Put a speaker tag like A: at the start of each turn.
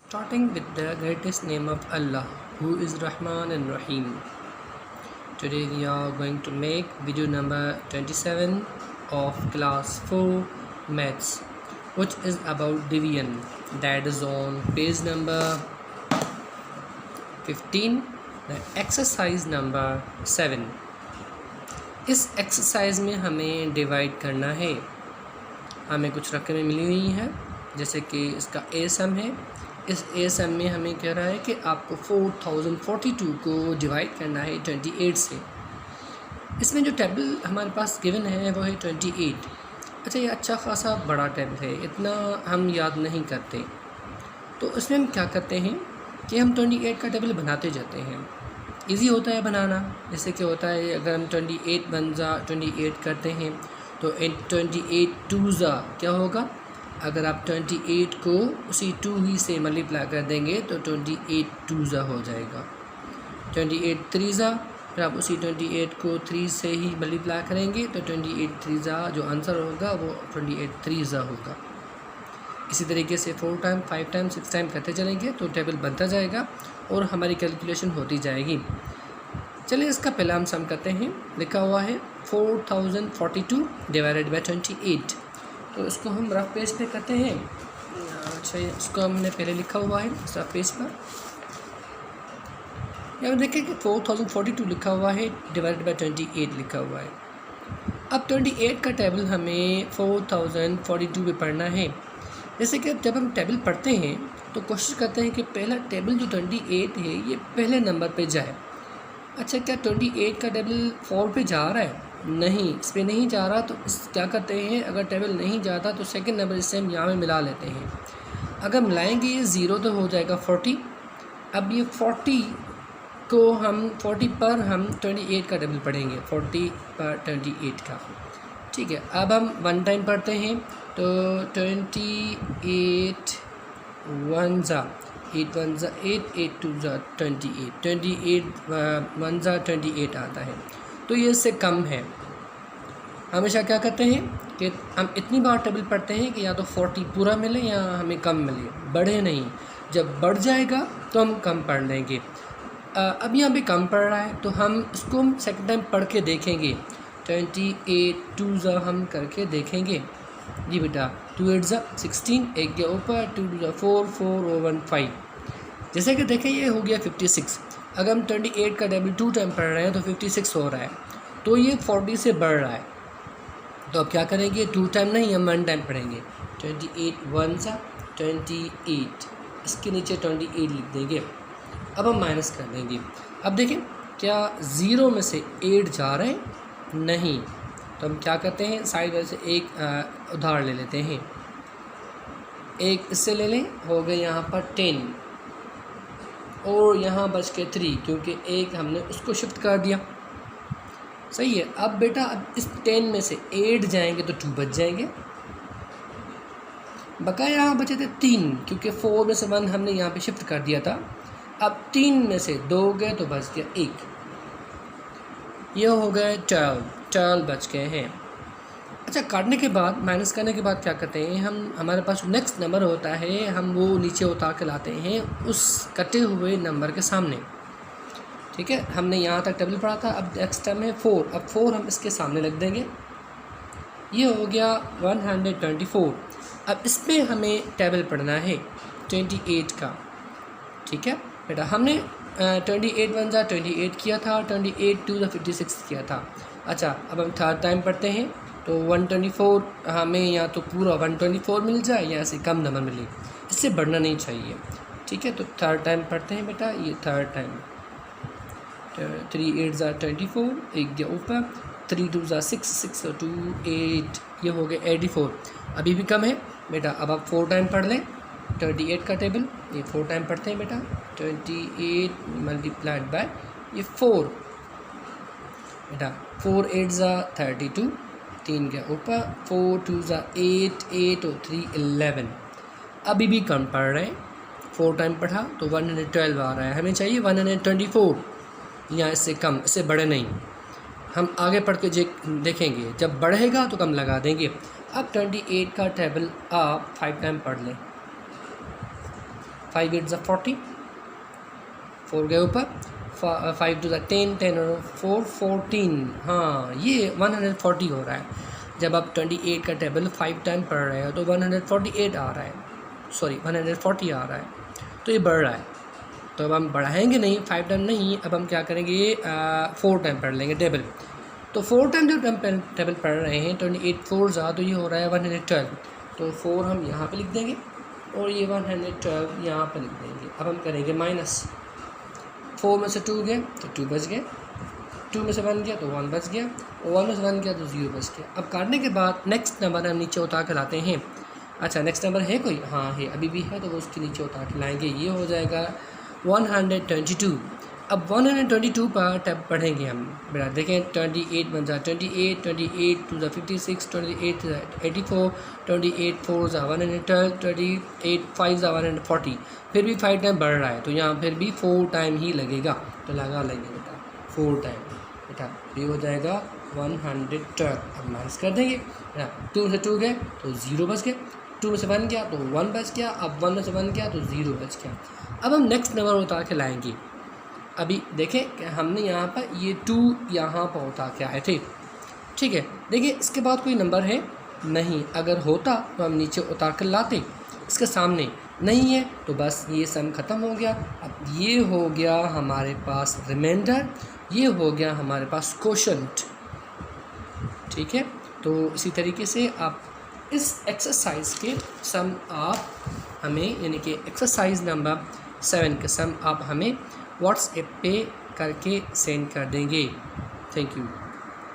A: Starting with the greatest name of Allah, who is Rahman and Rahim. Today we are going to make video number 27 of class 4 maths, which is about division. That is on page number 15, the exercise number 7. इस exercise में हमें divide करना है. हमें कुछ रकमें मिली हुई हैं, जैसे कि इसका ए सम है. इस ए सम में हमें कह रहा है कि आपको 4042 को डिवाइड करना है 28 से. इसमें जो टेबल हमारे पास गिवन है वो है 28. अच्छा, ये अच्छा खासा बड़ा टेबल है, इतना हम याद नहीं करते. तो इसमें हम क्या करते हैं कि हम 28 का टेबल बनाते जाते हैं. इजी होता है बनाना. जैसे कि होता है, अगर हम 28 वन ज़ा 28 करते हैं तो 28 टू ज़ा क्या होगा. अगर आप 28 को उसी 2 ही से मल्टीप्लाई कर देंगे तो 28 टू ज़ा हो जाएगा. 28 थ्री ज़ा, फिर आप उसी 28 को 3 से ही मल्टीप्लाई करेंगे तो 28 थ्री ज़ा जो आंसर होगा वो 28 थ्री ज़ा होगा. इसी तरीके से 4 टाइम 5 टाइम 6 टाइम करते चलेंगे तो टेबल बनता जाएगा और हमारी कैलकुलेशन होती जाएगी. चलिए इसका पहला हम सम करते हैं. लिखा हुआ है 4042 डिवाइडेड बाय 28. तो इसको हम रफ पेज पे करते हैं. अच्छा, इसको हमने पहले लिखा हुआ है रफ पेज पर. यहाँ देखें कि 4042 लिखा हुआ है डिवाइडेड बाय 28 लिखा हुआ है. अब 28 का टेबल हमें 4042 पे पढ़ना है. जैसे कि जब हम टेबल पढ़ते हैं तो कोशिश करते हैं कि पहला टेबल जो 28 है ये पहले नंबर पे जाए. अच्छा, क्या 28 का टेबल 4 पे जा रहा है? नहीं, इस पर नहीं जा रहा. तो क्या करते हैं, अगर टेबल नहीं जाता तो सेकंड नंबर इससे हम यहाँ में मिला लेते हैं. अगर मिलाएंगे ये 0 तो हो जाएगा 40. अब ये 40 को हम 40 पर हम 28 का टेबल पढ़ेंगे, 40 पर 28 का. ठीक है, अब हम वन टाइम पढ़ते हैं तो 28 वन ज़ा 8 वन ज़ा 8 8 टू ज़ा 28 28 वन ज़ा 28 आता है. तो ये इससे कम है. हमेशा क्या करते हैं कि हम इतनी बार टेबल पढ़ते हैं कि या तो 40 पूरा मिले या हमें कम मिले, बढ़े नहीं. जब बढ़ जाएगा तो हम कम पढ़ लेंगे. अब यहाँ पे कम पढ़ रहा है तो हम इसको सेकंड टाइम पढ़ के देखेंगे. 28 टू ज़ा हम करके देखेंगे. जी बेटा, 2 8 ज़ा 16, एक के ऊपर 2 2 ज़ा 4 4 और 1 5. जैसे कि देखें ये हो गया 56. अगर हम 28 का टेबल 2 टाइम पढ़ रहे हैं तो 56 हो रहा है. तो ये 40 से बढ़ रहा है. तो अब क्या करेंगे, 2 टाइम नहीं हम 1 टाइम पढ़ेंगे. 28 वन ज़ा 28, इसके नीचे 28 लिख देंगे. अब हम माइनस कर देंगे. अब देखें क्या 0 में से 8 जा रहे हैं? नहीं. तो हम क्या करते हैं, साइड वाले से एक उधार ले लेते हैं. एक इससे ले लें, हो गए यहाँ पर 10 और यहाँ बच के 3, क्योंकि एक हमने उसको शिफ्ट कर दिया. सही है. अब बेटा अब इस 10 में से 8 जाएंगे तो 2 बच जाएंगे. बकाया यहाँ बचे थे 3, क्योंकि 4 में से 1 हमने यहाँ पे शिफ्ट कर दिया था. अब 3 में से 2 गए तो बच गया 1. ये हो गए 12 बच गए हैं. अच्छा, काटने के बाद माइनस करने के बाद क्या करते हैं हम, हमारे पास नेक्स्ट नंबर होता है, हम वो नीचे उतार के लाते हैं उस कटे हुए नंबर के सामने. ठीक है, हमने यहाँ तक टेबल पढ़ा था. अब नेक्स्ट टाइम है 4. अब 4 हम इसके सामने रख देंगे. ये हो गया 124. अब इसमें हमें टेबल पढ़ना है 28 का. ठीक है बेटा, हमने 28 वन ज़ा 28 किया था, 28 टू ज़ा 56 किया था. अच्छा, अब हम थर्ड टाइम पढ़ते हैं तो 124 हमें या तो पूरा 124 मिल जाए या ऐसे कम नंबर मिले, इससे बढ़ना नहीं चाहिए. ठीक है, तो थर्ड टाइम पढ़ते हैं बेटा. ये थर्ड टाइम 3 8 ज़ा 24, एक गया ऊपर 3 2 ज़ा 6 6 2 8, ये हो गया 84. अभी भी कम है बेटा. अब आप 4 टाइम पढ़ लें 28 का टेबल. ये 4 टाइम पढ़ते हैं बेटा. 28 मल्टीप्लाइड बाय ये 4 बेटा. 4 8 ज़ा 32, 3 के ऊपर 4 2 ज़ा 8 8 और 3 11. अभी भी कम पढ़ रहे हैं. 4 टाइम पढ़ा तो 112 आ रहा है. हमें चाहिए 124 या इससे कम, इससे बड़े नहीं. हम आगे पढ़ के देखेंगे, जब बढ़ेगा तो कम लगा देंगे. अब 28 का टेबल आप 5 टाइम पढ़ लें. 5 8 ज़ा 40, 4 गए ऊपर, 5 2 ज़ा 10, 10 और 4 14, हाँ ये 140 हो रहा है। जब आप 28 का टेबल 5 टाइम पढ़ रहे हो तो 148 आ रहा है, सॉरी 140 आ रहा है, तो ये बढ़ रहा है। तो अब हम बढ़ाएंगे नहीं, 5 टाइम नहीं, अब हम क्या करेंगे 4 टाइम पढ़ लेंगे टेबल। तो 4 टाइम जब हम टेबल पढ़ रहे हैं 28 4 ज़ा, तो ये हो रहा है 112, तो 4 हम यहाँ पे लिख देंगे और ये 112 यहाँ पे लिख देंगे। अब हम करेंगे माइनस, 4 में से 2 गए तो 2 बच गए, 2 में से 1 गया तो 1 बच गया, और 1 में से 1 गया तो 0 बच गया। अब काटने के बाद नेक्स्ट नंबर हम नीचे उतार कर लाते हैं। अच्छा नेक्स्ट नंबर है कोई, हाँ है, अभी भी है, तो वो उसके नीचे उतार के लाएंगे, ये हो जाएगा 122। अब 122 पर टैब पढ़ेंगे हम, बेटा देखें 28 बन जा 28, 28 2 ज़ा 56, 28 ज़ा 84, 28 4 ज़ा 112, 28 5 ज़ा 140, फिर भी 5 टाइम बढ़ रहा है तो यहाँ फिर भी 4 टाइम ही लगेगा, तो लगा लेंगे बेटा 4 टाइम, बेटा ये हो जाएगा 112। अब माइनस कर देंगे, 2 से 2 गए तो 0 बच गए, 2 में से 1 गया तो 1 बच गया, अब 1 में से 1 गया तो 0 बच गया। अब हम नेक्स्ट नंबर उतार के लाएंगे। अभी देखें कि हमने यहाँ पर ये 2 यहाँ पर उतार के आए थे, ठीक है। देखिए इसके बाद कोई नंबर है नहीं, अगर होता तो हम नीचे उतार कर लाते, इसके सामने नहीं है तो बस ये सम ख़त्म हो गया। अब ये हो गया हमारे पास रिमाइंडर, ये हो गया हमारे पास क्वोशंट, ठीक है। तो इसी तरीके से आप इस एक्सरसाइज के सम आप हमें, यानी कि एक्सरसाइज नंबर 7 के सम आप हमें व्हाट्सएप पे करके सेंड कर देंगे। Thank you.